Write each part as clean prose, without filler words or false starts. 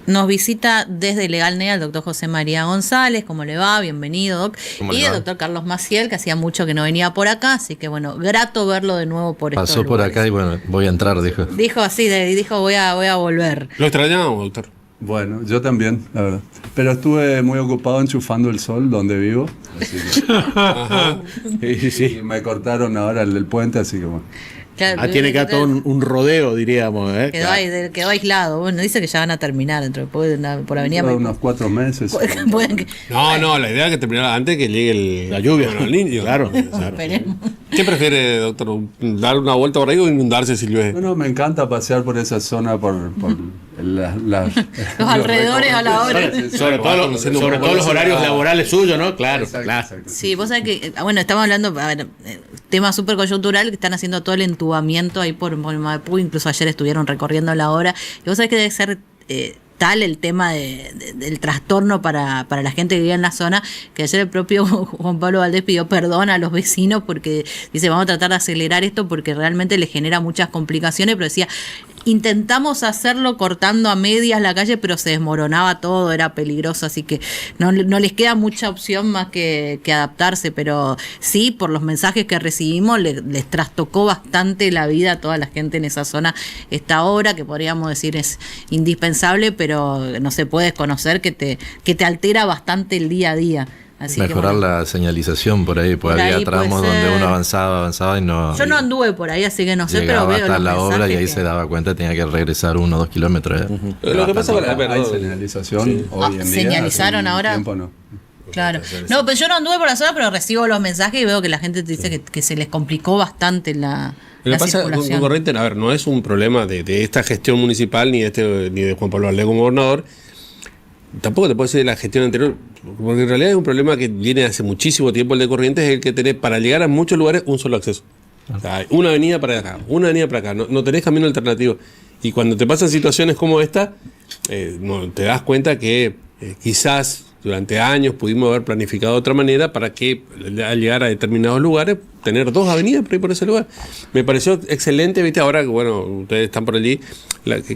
Nos visita desde Legal.net el doctor José María González. ¿Cómo le va? Bienvenido, doc. Y el doctor Carlos Maciel, que hacía mucho que no venía por acá, así que bueno, grato verlo de nuevo por estos Pasó por lugares. acá y bueno, voy a entrar, dijo. Dijo así, dijo voy a volver. ¿Lo extrañamos, doctor? Bueno, yo también, la verdad. Pero estuve muy ocupado enchufando el sol donde vivo. Así que, y me cortaron ahora el del puente, así que bueno. Claro, tiene que dar todo un rodeo, diríamos. Quedó aislado. Bueno, dice que ya van a terminar dentro por Avenida Unos 4 meses. No, la idea es que terminara antes que llegue la lluvia. Bueno, el niño. Claro. ¿Qué prefiere, doctor? ¿Dar una vuelta por ahí o inundarse si llueve? No, me encanta pasear por esa zona, por los alrededores a la hora. Sobre todo los horarios laborales suyos, ¿no? Claro, claro. Sí, vos sabés que, bueno, estamos hablando, tema súper coyuntural, que están haciendo todo el entubamiento ahí por Maipú, incluso ayer estuvieron recorriendo la hora, y vos sabés que debe ser tal el tema del trastorno para la gente que vive en la zona, que ayer el propio Juan Pablo Valdés pidió perdón a los vecinos porque dice, vamos a tratar de acelerar esto porque realmente le genera muchas complicaciones, pero decía, intentamos hacerlo cortando a medias la calle, pero se desmoronaba todo, era peligroso, así que no les queda mucha opción más que adaptarse, pero sí, por los mensajes que recibimos, les trastocó bastante la vida a toda la gente en esa zona esta hora, que podríamos decir es indispensable, pero no se puede desconocer que te altera bastante el día a día. Así mejorar que, la señalización por ahí, porque había tramos donde uno avanzaba y no... Yo no anduve por ahí, así que no sé, pero veo hasta los la obra y ahí que... se daba cuenta, tenía que regresar 1 o 2 kilómetros. Lo que pasa es que hay señalización hoy en día. ¿Señalizaron ahora? Tiempo, no. Claro. No, pero yo no anduve por la zona, pero recibo los mensajes y veo que la gente te dice que se les complicó bastante la circulación. Corriente, a ver, no es un problema de esta gestión municipal ni de Juan Pablo Valdés como gobernador. Tampoco te puedo decir de la gestión anterior, porque en realidad es un problema que viene hace muchísimo tiempo. El de Corrientes es el que tenés para llegar a muchos lugares un solo acceso. O sea, una avenida para acá, no tenés camino alternativo. Y cuando te pasan situaciones como esta, te das cuenta que quizás durante años pudimos haber planificado de otra manera para que al llegar a determinados lugares tener 2 avenidas por ahí por ese lugar. Me pareció excelente, viste, ahora que bueno, ustedes están por allí,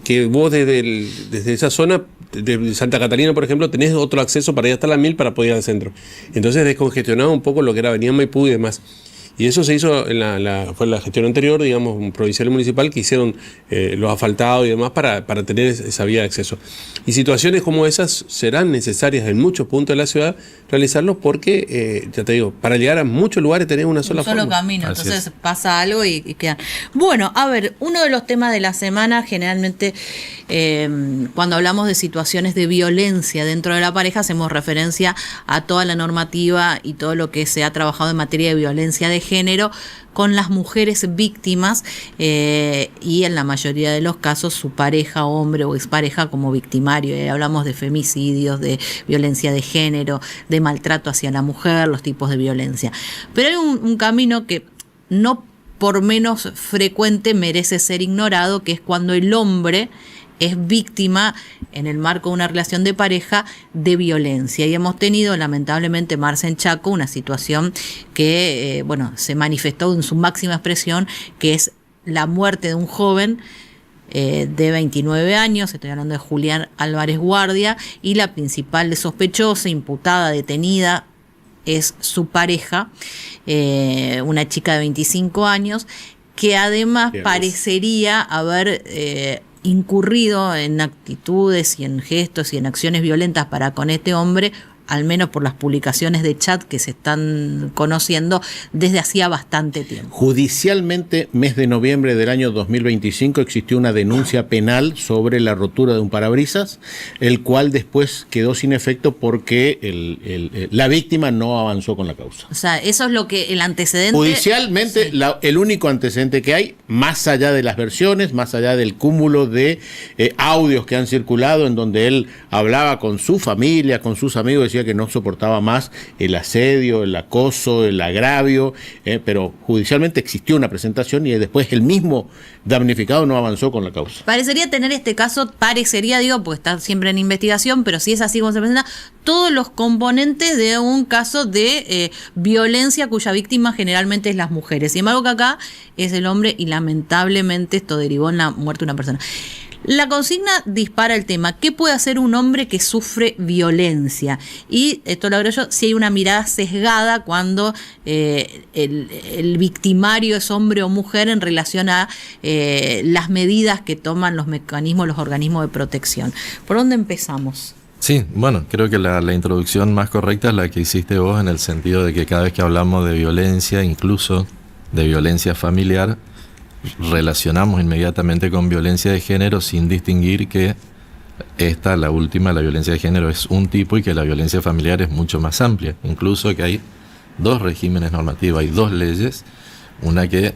que vos desde esa zona de Santa Catalina, por ejemplo, tenés otro acceso para ir hasta la 1000 para poder ir al centro. Entonces descongestionaba un poco lo que era Avenida Maipú y demás. Y eso se hizo fue la gestión anterior, digamos, un provincial y municipal, que hicieron los asfaltados y demás para tener esa vía de acceso. Y situaciones como esas serán necesarias en muchos puntos de la ciudad realizarlos porque, ya te digo, para llegar a muchos lugares tenés una sola forma. Un solo camino, entonces pasa algo y quedan. Bueno, a ver, uno de los temas de la semana, generalmente cuando hablamos de situaciones de violencia dentro de la pareja, hacemos referencia a toda la normativa y todo lo que se ha trabajado en materia de violencia de género con las mujeres víctimas y en la mayoría de los casos su pareja, hombre o expareja como victimario. Hablamos de femicidios, de violencia de género, de maltrato hacia la mujer, los tipos de violencia. Pero hay un camino que no por menos frecuente merece ser ignorado, que es cuando el hombre es víctima en el marco de una relación de pareja de violencia. Y hemos tenido, lamentablemente, Marce en Chaco, una situación que se manifestó en su máxima expresión, que es la muerte de un joven de 29 años, estoy hablando de Julián Álvarez Guardia, y la principal sospechosa, imputada, detenida, es su pareja, una chica de 25 años, que además parecería haber incurrido en actitudes y en gestos y en acciones violentas para con este hombre, al menos por las publicaciones de chat que se están conociendo desde hacía bastante tiempo. Judicialmente, mes de noviembre del año 2025, existió una denuncia penal sobre la rotura de un parabrisas, el cual después quedó sin efecto porque la víctima no avanzó con la causa. O sea, eso es lo que el antecedente... Judicialmente, sí. El único antecedente que hay, más allá de las versiones, más allá del cúmulo de audios que han circulado en donde él hablaba con su familia, con sus amigos, decía que no soportaba más el asedio, el acoso, el agravio, pero judicialmente existió una presentación y después el mismo damnificado no avanzó con la causa. Parecería tener este caso, porque está siempre en investigación, pero si es así como se presenta, todos los componentes de un caso de violencia cuya víctima generalmente es las mujeres. Sin embargo, que acá es el hombre y lamentablemente esto derivó en la muerte de una persona. La consigna dispara el tema: ¿qué puede hacer un hombre que sufre violencia? Y esto lo agrego yo, si hay una mirada sesgada cuando el victimario es hombre o mujer en relación a las medidas que toman los mecanismos, los organismos de protección. ¿Por dónde empezamos? Sí, bueno, creo que la introducción más correcta es la que hiciste vos, en el sentido de que cada vez que hablamos de violencia, incluso de violencia familiar, relacionamos inmediatamente con violencia de género, sin distinguir que la última, la violencia de género, es un tipo y que la violencia familiar es mucho más amplia. Incluso que hay dos regímenes normativos, hay dos leyes, una que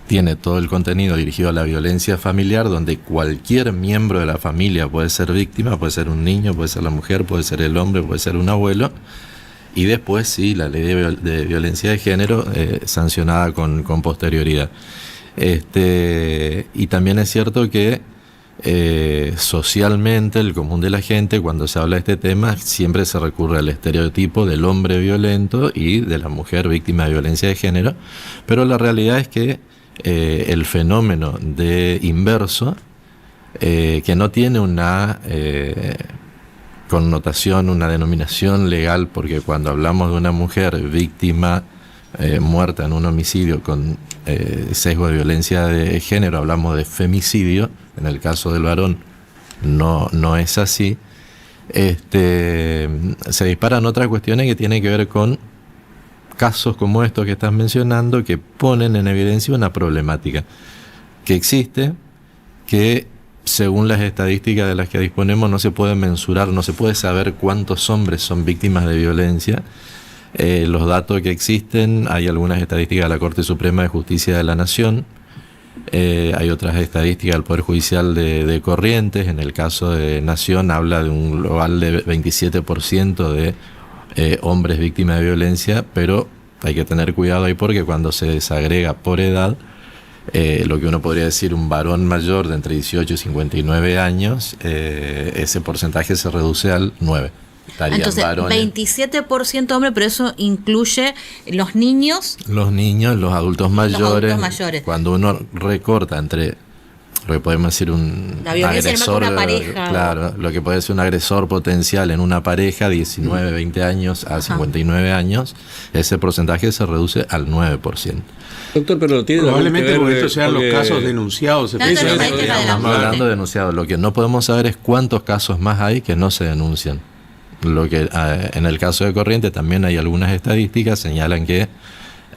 tiene todo el contenido dirigido a la violencia familiar, donde cualquier miembro de la familia puede ser víctima, puede ser un niño, puede ser la mujer, puede ser el hombre, puede ser un abuelo. Y después sí, la ley de violencia de género, sancionada con posterioridad. Y también es cierto que socialmente, el común de la gente, cuando se habla de este tema, siempre se recurre al estereotipo del hombre violento y de la mujer víctima de violencia de género, pero la realidad es que el fenómeno de inverso, que no tiene una connotación, una denominación legal, porque cuando hablamos de una mujer víctima muerta en un homicidio con sesgo de violencia de género, hablamos de femicidio. En el caso del varón no es así. Se disparan otras cuestiones que tienen que ver con casos como estos que estás mencionando, que ponen en evidencia una problemática que existe, que según las estadísticas de las que disponemos no se puede mensurar, no se puede saber cuántos hombres son víctimas de violencia. Los datos que existen, hay algunas estadísticas de la Corte Suprema de Justicia de la Nación, hay otras estadísticas del Poder Judicial de Corrientes. En el caso de Nación habla de un global de 27% de hombres víctimas de violencia, pero hay que tener cuidado ahí, porque cuando se desagrega por edad, lo que uno podría decir un varón mayor de entre 18 y 59 años, ese porcentaje se reduce al 9%. Entonces, varones. 27% hombre, pero eso incluye los niños. Los niños, los adultos mayores. Cuando uno recorta entre lo que podemos decir la violencia agresor, en una pareja. Claro, lo que puede ser un agresor potencial en una pareja, 19, 20 años a 59 años, ese porcentaje se reduce al 9%. Doctor, pero tiene probablemente porque estos sean los casos denunciados. Estamos hablando de denunciados. Lo que no podemos saber es cuántos casos más hay que no se denuncian. Lo que en el caso de Corrientes también hay algunas estadísticas, señalan que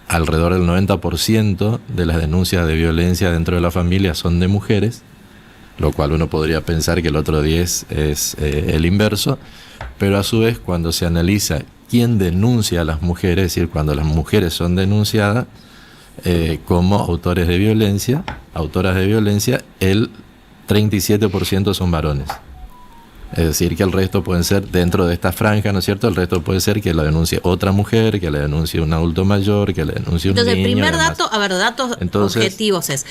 alrededor del 90% de las denuncias de violencia dentro de la familia son de mujeres, lo cual uno podría pensar que el otro 10 es el inverso, pero a su vez cuando se analiza quién denuncia a las mujeres, es decir, cuando las mujeres son denunciadas como autores de violencia, autoras de violencia, el 37% son varones. Es decir, que el resto pueden ser, dentro de esta franja, ¿no es cierto? El resto puede ser que la denuncie otra mujer, que la denuncie un adulto mayor, que la denuncie un niño. Entonces, el primer dato, datos objetivos es,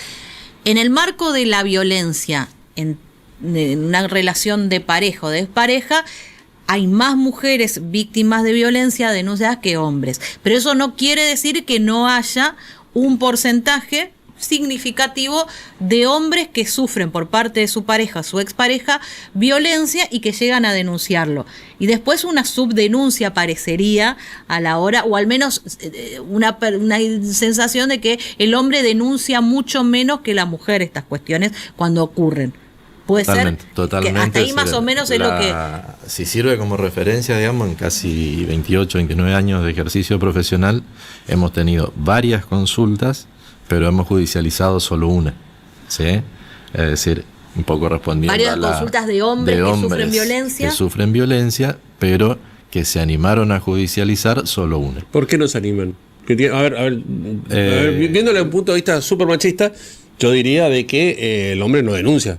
en el marco de la violencia, en una relación de pareja o de despareja, hay más mujeres víctimas de violencia denunciadas que hombres. Pero eso no quiere decir que no haya un porcentaje significativo de hombres que sufren por parte de su pareja, su expareja, violencia y que llegan a denunciarlo. Y después una subdenuncia parecería a la hora, o al menos una sensación de que el hombre denuncia mucho menos que la mujer estas cuestiones cuando ocurren. Puede ser totalmente, que hasta ahí más o menos es lo que... Si sirve como referencia, digamos, en casi 28, 29 años de ejercicio profesional, hemos tenido varias consultas, pero hemos judicializado solo una, ¿sí? Es decir, un poco respondiendo varias consultas de hombres que sufren violencia, pero que se animaron a judicializar solo una. ¿Por qué no se animan? A ver, viéndole desde un punto de vista súper machista, yo diría de que el hombre no denuncia.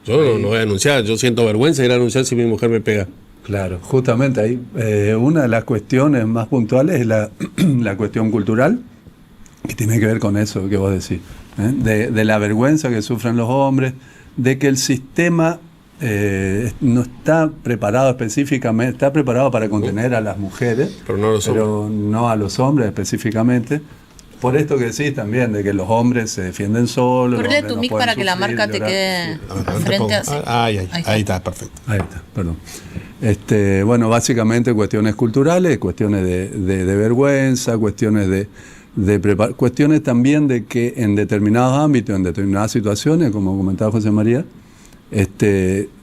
Yo no voy a denunciar, yo siento vergüenza de ir a denunciar si mi mujer me pega. Claro, justamente ahí una de las cuestiones más puntuales es la cuestión cultural, que tiene que ver con eso que vos decís, de la vergüenza que sufren los hombres, de que el sistema no está preparado específicamente, está preparado para contener a las mujeres, pero no a los hombres específicamente, Por esto que decís también, de que los hombres se defienden solos. Correle tu mic para que la marca te quede frente a... Ahí está, perfecto. Ahí está, perdón. Bueno, básicamente cuestiones culturales, cuestiones de vergüenza, cuestiones cuestiones también de que en determinados ámbitos, en determinadas situaciones, como comentaba José María,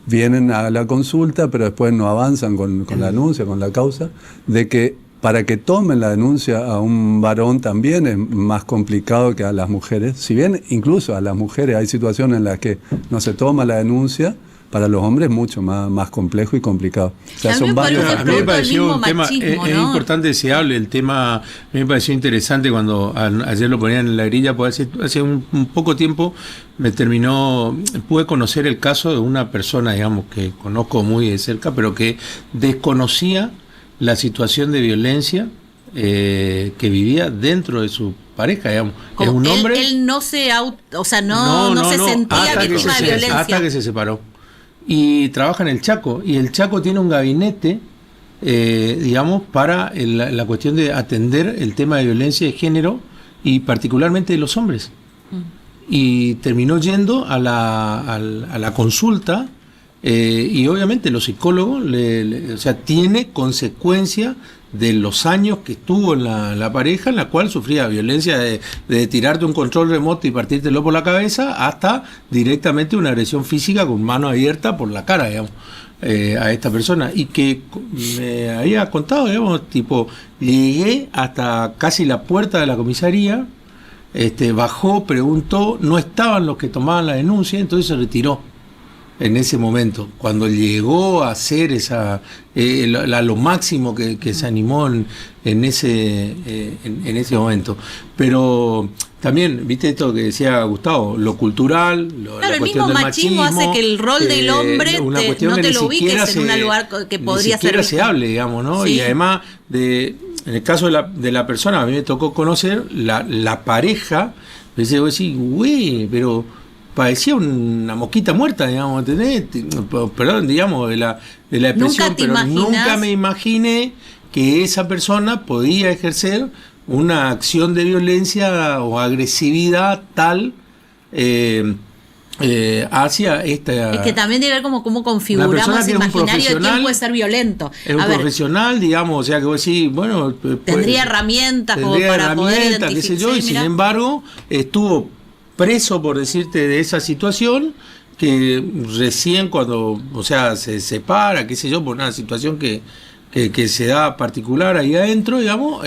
vienen a la consulta, pero después no avanzan con la denuncia, con la causa, de que para que tomen la denuncia a un varón también es más complicado que a las mujeres. Si bien incluso a las mujeres hay situaciones en las que no se toma la denuncia, para los hombres es mucho más complejo y complicado. O sea, son varios. A mí me pareció un tema, es importante que se hable el tema. A mí me pareció interesante cuando ayer lo ponían en la grilla, porque hace un poco tiempo pude conocer el caso de una persona, digamos, que conozco muy de cerca, pero que desconocía la situación de violencia que vivía dentro de su pareja, digamos. Como es un hombre. Él no se no se sentía víctima de violencia. Hasta que se separó. Y trabaja en el Chaco. Y el Chaco tiene un gabinete, digamos, para la cuestión de atender el tema de violencia de género y particularmente de los hombres. Y terminó yendo a la consulta. Y obviamente los psicólogos, o sea, tiene consecuencia de los años que estuvo en la pareja, en la cual sufría violencia de tirarte un control remoto y partírtelo por la cabeza, hasta directamente una agresión física con mano abierta por la cara, digamos, a esta persona. Y que me había contado, digamos, tipo, llegué hasta casi la puerta de la comisaría, bajó, preguntó, no estaban los que tomaban la denuncia, entonces se retiró. En ese momento, cuando llegó a hacer lo máximo que se animó en ese momento. Pero también, viste esto que decía Gustavo, lo cultural, la cuestión del machismo hace que el rol del hombre no te lo ubiques en un lugar que podría ser. Ni siquiera se hable, digamos, ¿no? Sí. Y además, en el caso de la persona, a mí me tocó conocer la pareja, me dice, güey, pero parecía una mosquita muerta, digamos, ¿entendés? Perdón, digamos, de la expresión, pero nunca me imaginé que esa persona podía ejercer una acción de violencia o agresividad tal hacia esta... Es que también tiene que ver cómo configuramos ese imaginario de quién puede ser violento. Es un profesional, digamos, o sea, que vos decís, bueno... Tendría herramientas como para poder identificar. Qué sé yo, y sin embargo, estuvo preso, por decirte, de esa situación, que recién cuando, o sea, se separa, qué sé yo, por una situación que se da particular ahí adentro, digamos,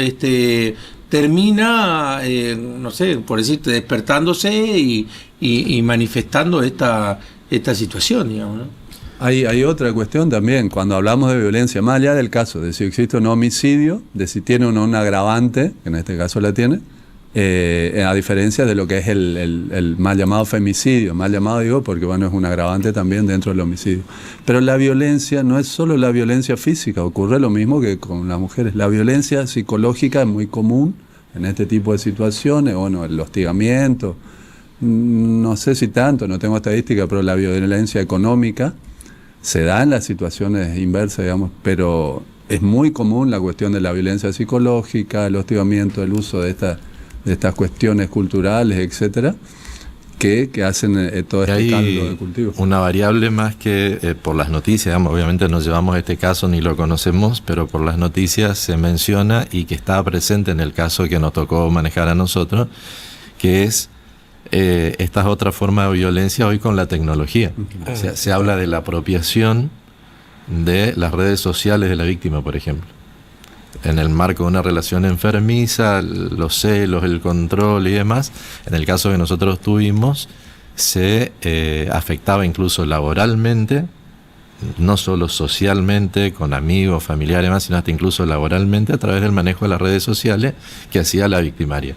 termina, no sé, por decirte, despertándose y manifestando esta situación, digamos, ¿no? Hay otra cuestión también, cuando hablamos de violencia, más allá del caso de si existe un homicidio, de si tiene o no un agravante, que en este caso la tiene, a diferencia de lo que es el mal llamado femicidio. Mal llamado digo porque bueno, es un agravante también dentro del homicidio. Pero la violencia no es solo la violencia física, ocurre lo mismo que con las mujeres. La violencia psicológica es muy común en este tipo de situaciones, bueno, el hostigamiento, no sé si tanto, no tengo estadística, pero la violencia económica se da en las situaciones inversas, digamos, pero es muy común la cuestión de la violencia psicológica, el hostigamiento, el uso de estas cuestiones culturales, etcétera, que hacen todo este caldo de cultivo. Una variable más que por las noticias, digamos, obviamente no llevamos este caso ni lo conocemos, pero por las noticias se menciona y que está presente en el caso que nos tocó manejar a nosotros, que es esta otra forma de violencia hoy con la tecnología. O sea, se habla de la apropiación de las redes sociales de la víctima, por ejemplo. En el marco de una relación enfermiza, los celos, el control y demás, en el caso que nosotros tuvimos, se afectaba incluso laboralmente, no solo socialmente, con amigos, familiares y demás, sino hasta incluso laboralmente a través del manejo de las redes sociales que hacía la victimaria.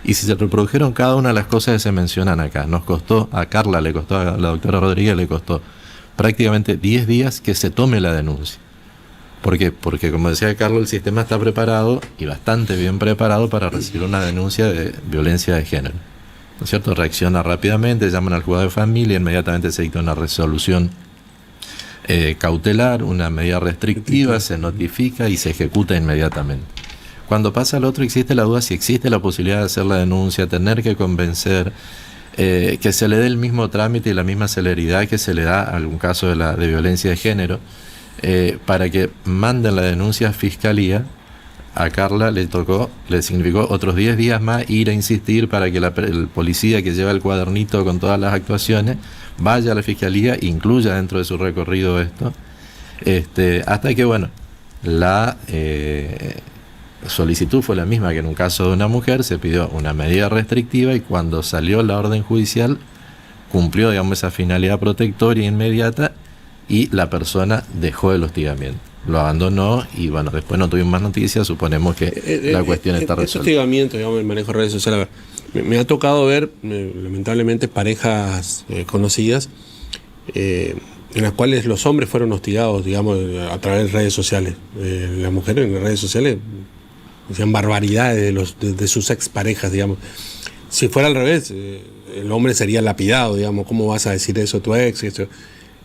Y si se reprodujeron cada una de las cosas que se mencionan acá, nos costó, a Carla le costó, a la doctora Rodríguez le costó prácticamente 10 días que se tome la denuncia. ¿Por qué? Porque, como decía Carlos, el sistema está preparado y bastante bien preparado para recibir una denuncia de violencia de género, ¿no es cierto? Reacciona rápidamente, llaman al juzgado de familia, inmediatamente se dicta una resolución cautelar, una medida restrictiva, se notifica y se ejecuta inmediatamente. Cuando pasa al otro existe la duda si existe la posibilidad de hacer la denuncia, tener que convencer, que se le dé el mismo trámite y la misma celeridad que se le da a algún caso de violencia de género, para que manden la denuncia a Fiscalía. A Carla le significó otros 10 días más ir a insistir para que el policía que lleva el cuadernito con todas las actuaciones vaya a la Fiscalía, incluya dentro de su recorrido esto, hasta que, bueno, la solicitud fue la misma que en un caso de una mujer, se pidió una medida restrictiva y cuando salió la orden judicial cumplió, digamos, esa finalidad protectoria inmediata y la persona dejó el hostigamiento. Lo abandonó y bueno, después no tuvimos más noticias, suponemos que la cuestión está resuelta. Este hostigamiento, digamos, el manejo de redes sociales, me ha tocado ver, lamentablemente, parejas conocidas en las cuales los hombres fueron hostigados, digamos, a través de redes sociales. Las mujeres en las redes sociales decían barbaridades de sus exparejas, digamos. Si fuera al revés, el hombre sería lapidado, digamos, ¿cómo vas a decir eso a tu ex?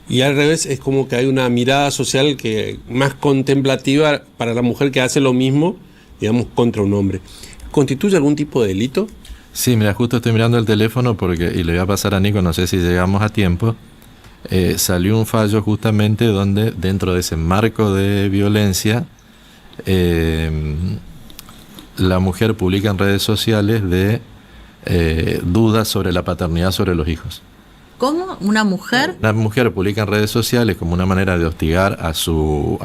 Y al revés, es como que hay una mirada social que más contemplativa para la mujer que hace lo mismo, digamos, contra un hombre. ¿Constituye algún tipo de delito? Sí, mira, justo estoy mirando el teléfono y le voy a pasar a Nico, no sé si llegamos a tiempo. Salió un fallo justamente donde dentro de ese marco de violencia la mujer publica en redes sociales dudas sobre la paternidad sobre los hijos. ¿Cómo? ¿Una mujer? La mujer publica en redes sociales como una manera de hostigar a su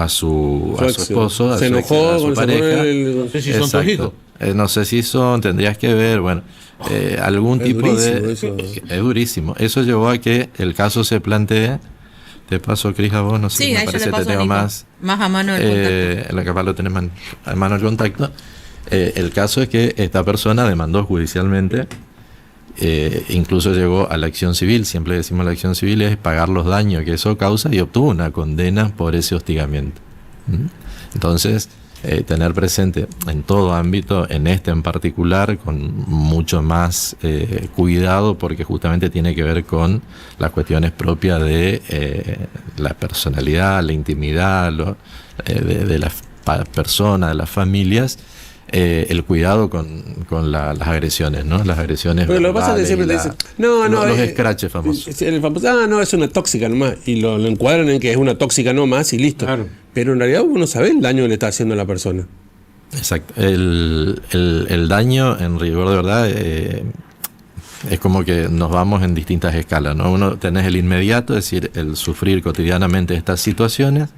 esposo, se enojó a su pareja. No sé si son tus hijos. No sé si son, tendrías que ver, bueno, algún tipo de... Es durísimo. Eso llevó a que el caso se plantee. Te paso, Cris, a vos, no sé, sí, me parece que te tengo más a mano el contacto. La capaz lo tenés a mano el contacto. El caso es que esta persona demandó judicialmente, incluso llegó a la acción civil. Siempre decimos la acción civil es pagar los daños que eso causa, y obtuvo una condena por ese hostigamiento. Entonces, tener presente en todo ámbito, en este en particular, con mucho más cuidado, porque justamente tiene que ver con las cuestiones propias de la personalidad, la intimidad, de las personas, de las familias. El cuidado con las agresiones, ¿no? Las agresiones. Pero lo que pasa es que siempre te dicen, los scratches famosos. El famoso, no, es una tóxica nomás. Y lo encuadran en que es una tóxica nomás y listo. Claro. Pero en realidad uno sabe el daño que le está haciendo a la persona. Exacto. El daño, en rigor de verdad, es como que nos vamos en distintas escalas, ¿no? Uno tenés el inmediato, es decir, el sufrir cotidianamente estas situaciones.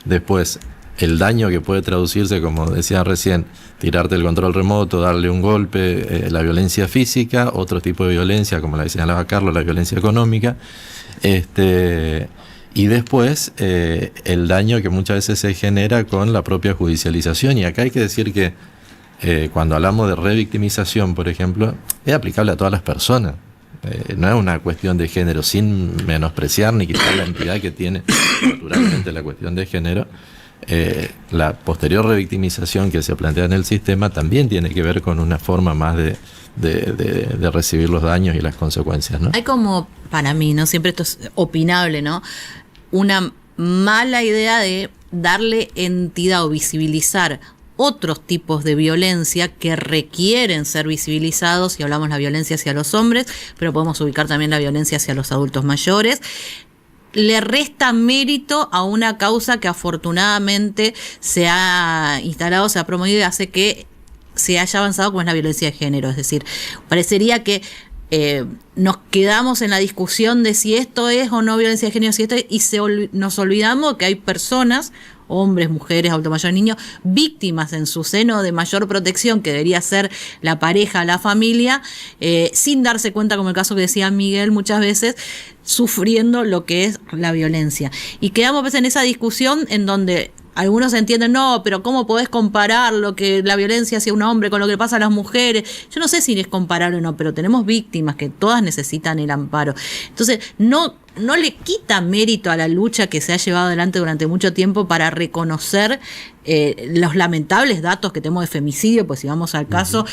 Después, el daño que puede traducirse, como decía recién, tirarte el control remoto, darle un golpe, la violencia física, otro tipo de violencia, como la señalaba Carlos, la violencia económica, y después el daño que muchas veces se genera con la propia judicialización. Y acá hay que decir que cuando hablamos de revictimización, por ejemplo, es aplicable a todas las personas. No es una cuestión de género, sin menospreciar ni quitar la entidad que tiene naturalmente la cuestión de género. La posterior revictimización que se plantea en el sistema también tiene que ver con una forma más de recibir los daños y las consecuencias, ¿no? Hay como, para mí, ¿no? Siempre esto es opinable, ¿no? Una mala idea de darle entidad o visibilizar otros tipos de violencia que requieren ser visibilizados. Y hablamos de la violencia hacia los hombres, pero podemos ubicar también la violencia hacia los adultos mayores. Le resta mérito a una causa que afortunadamente se ha instalado, se ha promovido y hace que se haya avanzado, como es la violencia de género. Es decir, parecería que nos quedamos en la discusión de si esto es o no violencia de género, y nos olvidamos que hay personas, hombres, mujeres, adultos mayores, niños, víctimas en su seno de mayor protección, que debería ser la pareja, la familia, sin darse cuenta, como el caso que decía Miguel, muchas veces sufriendo lo que es la violencia. Y quedamos pues en esa discusión en donde algunos entienden, no, pero ¿cómo podés comparar lo que la violencia hacia un hombre con lo que le pasa a las mujeres? Yo no sé si es comparable o no, pero tenemos víctimas que todas necesitan el amparo. Entonces, no no le quita mérito a la lucha que se ha llevado adelante durante mucho tiempo para reconocer los lamentables datos que tenemos de femicidio, pues si vamos al caso,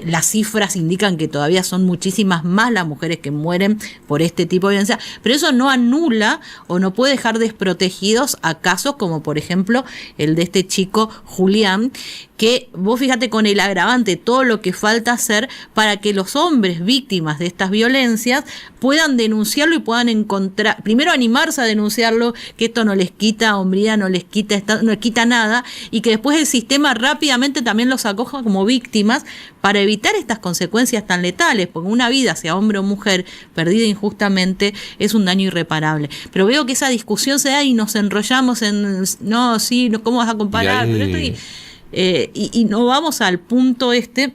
las cifras indican que todavía son muchísimas más las mujeres que mueren por este tipo de violencia, pero eso no anula o no puede dejar desprotegidos a casos como por ejemplo el de este chico Julián, que vos fíjate con el agravante, todo lo que falta hacer para que los hombres víctimas de estas violencias puedan denunciarlo y puedan encontrar, primero animarse a denunciarlo, que esto no les quita hombría, no les quita nada, y que después el sistema rápidamente también los acoja como víctimas para evitar estas consecuencias tan letales, porque una vida, sea hombre o mujer, perdida injustamente, es un daño irreparable. Pero veo que esa discusión se da y nos enrollamos en, no, sí, no, ¿cómo vas a comparar? Pero esto y no vamos al punto de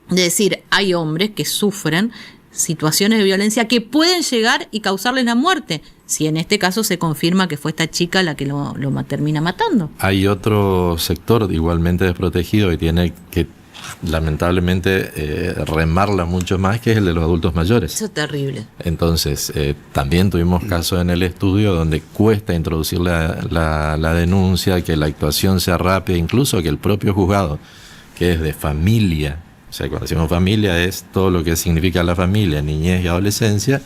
decir, hay hombres que sufren situaciones de violencia que pueden llegar y causarles la muerte, si en este caso se confirma que fue esta chica la que lo termina matando. Hay otro sector igualmente desprotegido que tiene que lamentablemente remarla mucho más, que es el de los adultos mayores. Eso es terrible. Entonces, también tuvimos casos en el estudio donde cuesta introducir la denuncia, que la actuación sea rápida, incluso que el propio juzgado, que es de familia, o sea, cuando decimos familia es todo lo que significa la familia, niñez y adolescencia,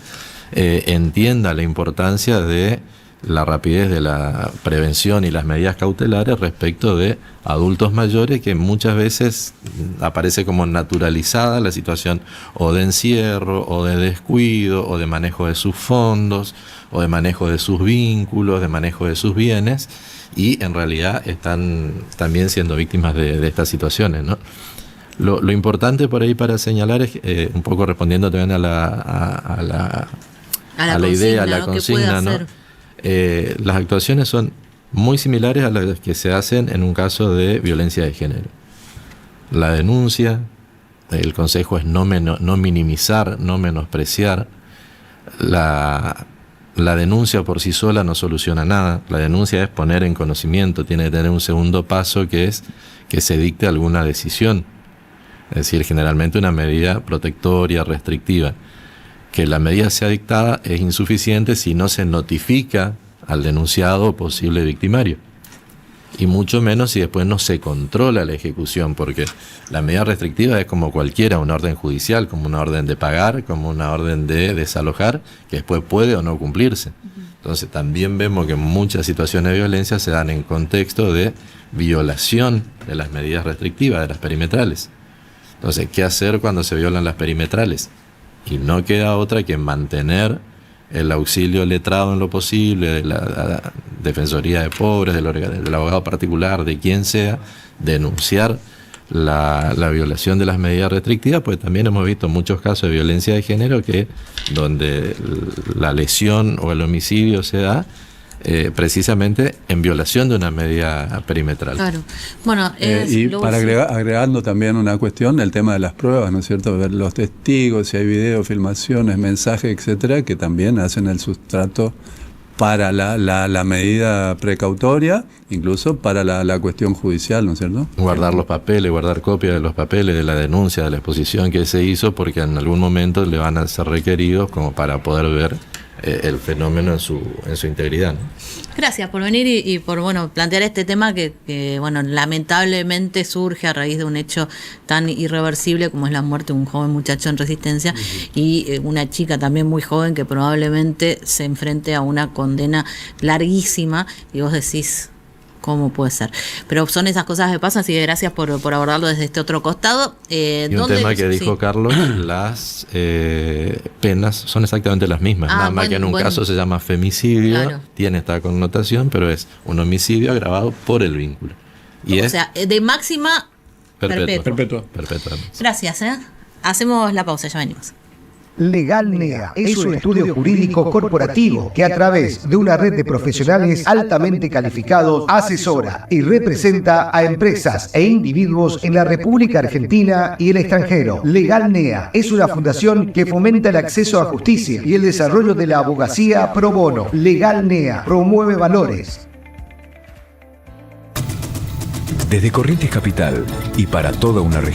entienda la importancia de la rapidez de la prevención y las medidas cautelares respecto de adultos mayores, que muchas veces aparece como naturalizada la situación o de encierro, o de descuido, o de manejo de sus fondos, o de manejo de sus vínculos, de manejo de sus bienes, y en realidad están también siendo víctimas de estas situaciones, ¿no? Lo importante por ahí para señalar es, un poco respondiendo también a la idea, a la consigna, ¿no? Las actuaciones son muy similares a las que se hacen en un caso de violencia de género. La denuncia, el consejo es no minimizar, no menospreciar. La denuncia por sí sola no soluciona nada. La denuncia es poner en conocimiento, tiene que tener un segundo paso, que es que se dicte alguna decisión. Es decir, generalmente una medida protectoria, restrictiva. Que la medida sea dictada es insuficiente si no se notifica al denunciado o posible victimario. Y mucho menos si después no se controla la ejecución, porque la medida restrictiva es como cualquiera, una orden judicial, como una orden de pagar, como una orden de desalojar, que después puede o no cumplirse. Entonces también vemos que muchas situaciones de violencia se dan en contexto de violación de las medidas restrictivas, de las perimetrales. Entonces, ¿qué hacer cuando se violan las perimetrales? Y no queda otra que mantener el auxilio letrado en lo posible de la Defensoría de Pobres, del abogado particular, de quien sea, denunciar la violación de las medidas restrictivas, pues también hemos visto muchos casos de violencia de género donde la lesión o el homicidio se da precisamente en violación de una medida perimetral. Claro. Bueno, y para agregando también una cuestión, el tema de las pruebas, ¿no es cierto? Ver los testigos, si hay video, filmaciones, mensajes, etcétera, que también hacen el sustrato para la medida precautoria, incluso para la cuestión judicial, ¿no es cierto? Guardar los papeles, guardar copias de los papeles, de la denuncia, de la exposición que se hizo, porque en algún momento le van a ser requeridos como para poder ver el fenómeno en su integridad, ¿no? Gracias por venir y por plantear este tema que lamentablemente surge a raíz de un hecho tan irreversible como es la muerte de un joven muchacho en Resistencia y una chica también muy joven que probablemente se enfrente a una condena larguísima y vos decís, ¿cómo puede ser? Pero son esas cosas que pasan, así que gracias por abordarlo desde este otro costado. Y un tema que dijo Carlos, las penas son exactamente las mismas, nada más que en un caso se llama femicidio, claro, tiene esta connotación, pero es un homicidio agravado por el vínculo. Y o sea, de máxima perpetua. Gracias, hacemos la pausa, ya venimos. Legal NEA es un estudio jurídico corporativo que a través de una red de profesionales altamente calificados asesora y representa a empresas e individuos en la República Argentina y el extranjero. Legal NEA es una fundación que fomenta el acceso a justicia y el desarrollo de la abogacía pro bono. Legal NEA promueve valores. Desde Corrientes Capital y para toda una región.